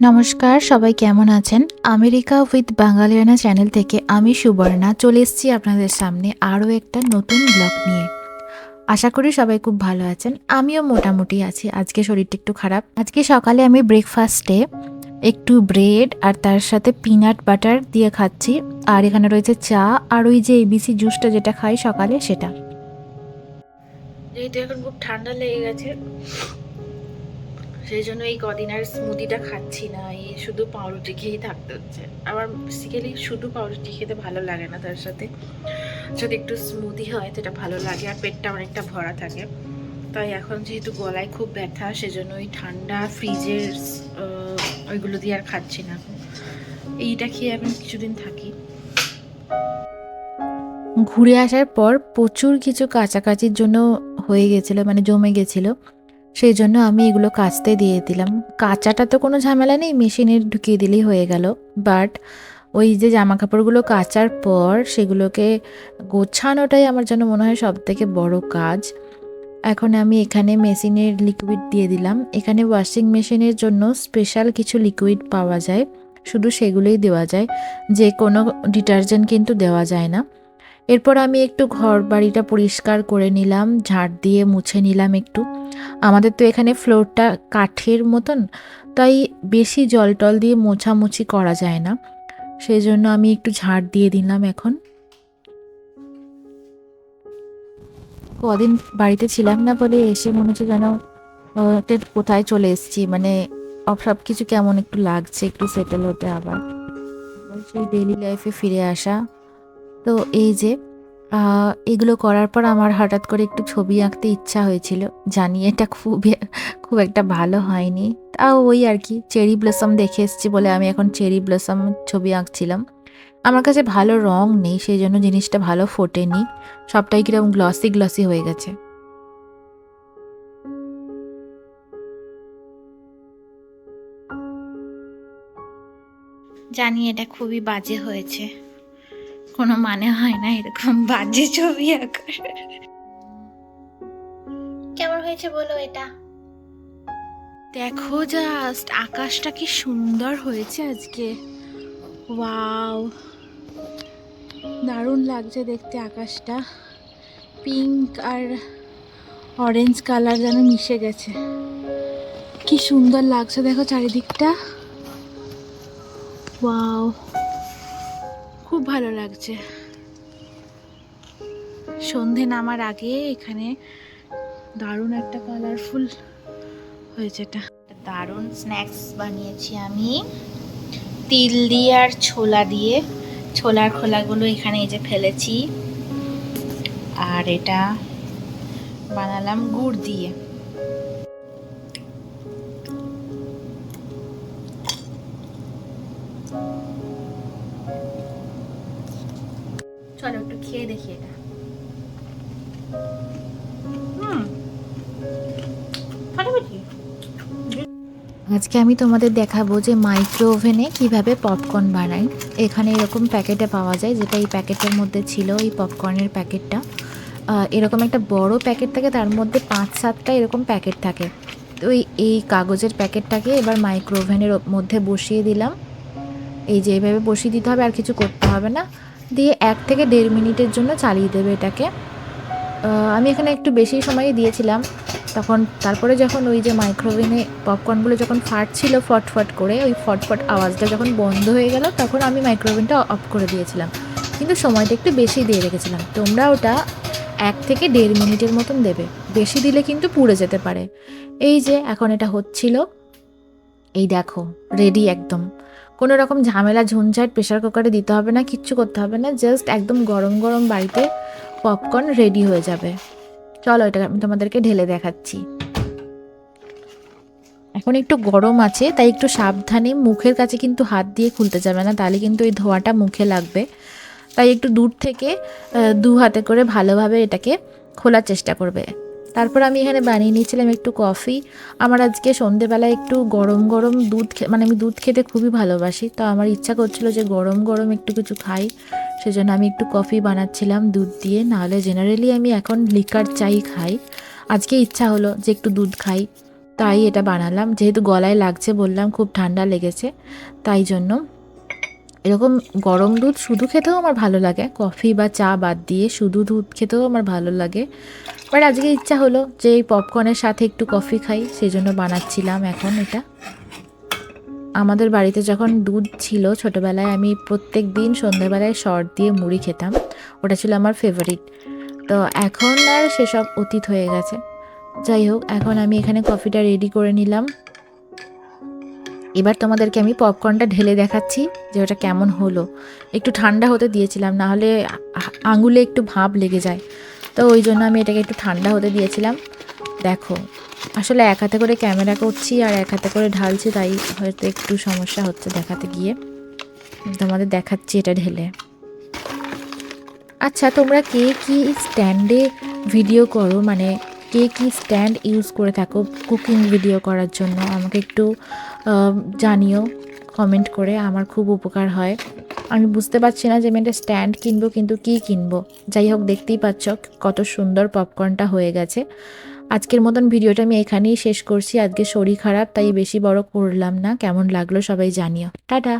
নমস্কার, সবাই কেমন আছেন? আমেরিকা উইথ বাঙালিয়ানা চ্যানেল থেকে আমি সুবর্ণা চলে এসেছি আপনাদের সামনে আরও একটা নতুন ব্লগ নিয়ে। আশা করি সবাই খুব ভালো আছেন। আমিও মোটামুটি আছি। আজকে শরীরটা একটু খারাপ। আজকে সকালে আমি ব্রেকফাস্টে একটু ব্রেড আর তার সাথে পিনাট বাটার দিয়ে খাচ্ছি। আর এখানে রয়েছে চা আর ওই যে এবিসি জুসটা যেটা খাই সকালে সেটা। যেহেতু এখন খুব ঠান্ডা লেগে গেছে, সেই জন্য এই কদিন আর স্মুদিটা খাচ্ছি না, এই শুধু পাউরুটি খেয়েই থাকতে হচ্ছে। আমার বেসিক্যালি শুধু পাউরুটি খেতে ভালো লাগে না, তার সাথে যদি একটু স্মুদি হয় তো এটা ভালো লাগে আর পেটটা অনেকটা ভরা থাকে। তাই এখন যেহেতু গলায় খুব ব্যথা, সেজন্য ওই ঠান্ডা ফ্রিজের ওইগুলো দিয়ে আর খাচ্ছি না। এইটা খেয়ে এখন কিছুদিন থাকি। ঘুরে আসার পর প্রচুর কিছু কাচাকাচির জন্য হয়ে গেছিলো, মানে জমে গেছিলো, সেই জন্য আমি এগুলো কাচতে দিয়ে দিলাম। কাচাটা তো কোনো ঝামেলা নেই, মেশিনে ঢুকিয়ে দিলেই হয়ে গেল। বাট ওই যে জামা কাপড়গুলো কাচার পর সেগুলোকে গোছানোটাই আমার যেন মনে হয় সব থেকে বড় কাজ। এখন আমি এখানে মেশিনের লিকুইড দিয়ে দিলাম। এখানে ওয়াশিং মেশিনের জন্য স্পেশাল কিছু লিকুইড পাওয়া যায়, শুধু সেগুলোই দেওয়া যায়, যে কোনো ডিটারজেন্ট কিন্তু দেওয়া যায় না। এরপর আমি একটু ঘর বাড়িটা পরিষ্কার করে নিলাম, ঝাড় দিয়ে মুছে নিলাম একটু। আমাদের তো এখানে ফ্লোরটা কাঠের মতন, তাই বেশি জল টল দিয়ে মোছামুছি করা যায় না, সেই জন্য আমি একটু ঝাড় দিয়ে দিলাম। এখন কদিন বাড়িতে ছিলাম না বলে এসে মনে হচ্ছে যেন কোথায় চলে এসেছি, মানে সব কিছু কেমন একটু লাগছে, একটু সেটেল হতে আবার সেই ডেইলি লাইফে ফিরে আসা। তো এই যে এগুলো করার পর আমার হঠাৎ করে একটু ছবি আঁকতে ইচ্ছা হয়েছিল। জানি এটা খুব একটা ভালো হয়নি, তাও ওই আর কি, চেরি ব্লসম দেখে এসেছি বলে আমি এখন চেরি ব্লসম ছবি আঁকছিলাম। আমার কাছে ভালো রং নেই, সেই জন্য জিনিসটা ভালো ফোটেনি, সবটাই কিরকম গ্লসি গ্লসি হয়ে গেছে। জানি এটা খুবই বাজে হয়েছে, কোনো মানে হয় না এরকম বাজে ছবি আঁকার। কেমন হয়েছে বলো এটা? দেখো জাস্ট আকাশটা কি সুন্দর হয়েছে আজকে। ওয়াও, দারুণ লাগছে দেখতে আকাশটা। পিঙ্ক আর অরেঞ্জ কালার যেন মিশে গেছে, কি সুন্দর লাগছে দেখো চারিদিকটা। ওয়াও, খুব ভালো লাগছে। সন্ধে নামার আগে এখানে দারুণ একটা কালারফুল হয়েছে। এটা দারুণ স্ন্যাক্স বানিয়েছি আমি তিল দিয়ে আর ছোলা দিয়ে। ছোলার খোলাগুলো এখানে এই যে ফেলেছি, আর এটা বানালাম গুড় দিয়ে। চলো একটু খেয়ে দেখি এটা। আজকে আমি তোমাদের দেখাবো যে মাইক্রো ওভেনে কীভাবে পপকর্ন বানাই। এখানে এরকম প্যাকেটে পাওয়া যায়, যেটা এই প্যাকেটের মধ্যে ছিল, এই পপকর্নের প্যাকেটটা। এরকম একটা বড় প্যাকেট থাকে, তার মধ্যে 5-7টা এরকম প্যাকেট থাকে। তো এই কাগজের প্যাকেটটাকে এবার মাইক্রো ওভেনের মধ্যে বসিয়ে দিলাম। এই যে এইভাবে বসিয়ে দিতে হবে, আর কিছু করতে হবে না। দিয়ে 1 থেকে 1.5 মিনিটের জন্য চালিয়ে দেবে এটাকে। আমি এখানে একটু বেশি সময় দিয়েছিলাম। তারপরে যখন ওই যে মাইক্রোওভেনে পপকর্নগুলো যখন ফাটছিল ফটফট করে, ওই ফটফট আওয়াজটা যখন বন্ধ হয়ে গেল, তখন আমি মাইক্রোওভেনটা অফ করে দিয়েছিলাম, কিন্তু সময়টা একটু বেশি দিয়ে রেখেছিলাম। তোমরা ওটা 1 থেকে 1.5 মিনিটের মতন দেবে, বেশি দিলে কিন্তু পুড়ে যেতে পারে। এই যে এখন এটা হচ্ছিল, এই দেখো রেডি একদম। কোনো রকম ঝামেলা ঝঞ্ঝাট প্রেশার কুকারে দিতে হবে না, কিচ্ছু করতে হবে না, জাস্ট একদম গরম গরম বাড়িতে পপকর্ন রেডি হয়ে যাবে। চলো এটা আমি তোমাদেরকে ঢেলে দেখাচ্ছি। এখন একটু গরম আছে, তাই একটু সাবধানে, মুখের কাছে কিন্তু হাত দিয়ে খুলতে যাবে না, তাহলে কিন্তু এই ধোঁয়াটা মুখে লাগবে। তাই একটু দূর থেকে 2 হাতে করে ভালোভাবে এটাকে খোলার চেষ্টা করবে। তারপর আমি এখানে বানিয়ে নিয়েছিলাম একটু কফি। আমার আজকে সন্ধেবেলায় একটু গরম গরম দুধ, মানে আমি দুধ খেতে খুবই ভালোবাসি, তো আমার ইচ্ছা করছিল যে গরম গরম একটু কিছু খাই, সেজন্য আমি একটু কফি বানাচ্ছিলাম দুধ দিয়ে। নাহলে জেনারেলি আমি এখন লিকার চাই খাই, আজকে ইচ্ছা হলো যে একটু দুধ খাই। তাই এটা বানালাম। যেহেতু গলায় লাগছে বললাম, খুব ঠান্ডা লেগেছে, তাই জন্য। এরকম গরম দুধ শুধু খেতেও আমার ভালো লাগে, কফি বা চা বাদ দিয়ে শুধু দুধ খেতেও আমার ভালো লাগে। বাট আজকে ইচ্ছা হলো যে এই পপকর্নের সাথে একটু কফি খাই, সেজন্য বানাচ্ছিলাম এখন এটা। আমাদের বাড়িতে যখন দুধ ছিল ছোটোবেলায়, আমি প্রত্যেক দিন সন্ধ্যেবেলায় শর্ট দিয়ে মুড়ি খেতাম, ওটা ছিল আমার ফেভারিট। তো এখন আর সেসব অতীত হয়ে গেছে। যাই হোক, এখন আমি এখানে কফিটা রেডি করে নিলাম। এবার তোমাদেরকে আমি পপকর্নটা ঢেলে দেখাচ্ছি যে ওটা কেমন হলো। একটু ঠান্ডা হতে দিয়েছিলাম, না হলে আঙুলে একটু ভাপ লেগে যায়, তো ওই জন্য আমি এটাকে একটু ঠান্ডা হতে দিয়েছিলাম। দেখো, আসলে এক হাতে করে ক্যামেরা করছি আর এক হাতে করে ঢালছি, তাই হয়তো একটু সমস্যা হচ্ছে দেখাতে গিয়ে। তোমাদের দেখাচ্ছি এটা ঢেলে। আচ্ছা, তোমরা কে কি স্ট্যান্ডে ভিডিও করো, মানে কে কি স্ট্যান্ড ইউজ করে থাকো কুকিং ভিডিও করার জন্য, আমাকে একটু জানিও কমেন্ট করে, আমার খুব উপকার হয়। আমি বুঝতে পারছি না যে আমি একটা স্ট্যান্ড কিনবো, কিন্তু কী কিনবো। যাই হোক, দেখতেই পাচ্ছ কত সুন্দর পপকর্নটা হয়ে গেছে। আজকের মতন ভিডিওটা আমি এখানেই শেষ করছি। আজকে শরীর খারাপ, তাই বেশি বড় করলাম না। কেমন লাগলো সবাই জানিও। টাটা।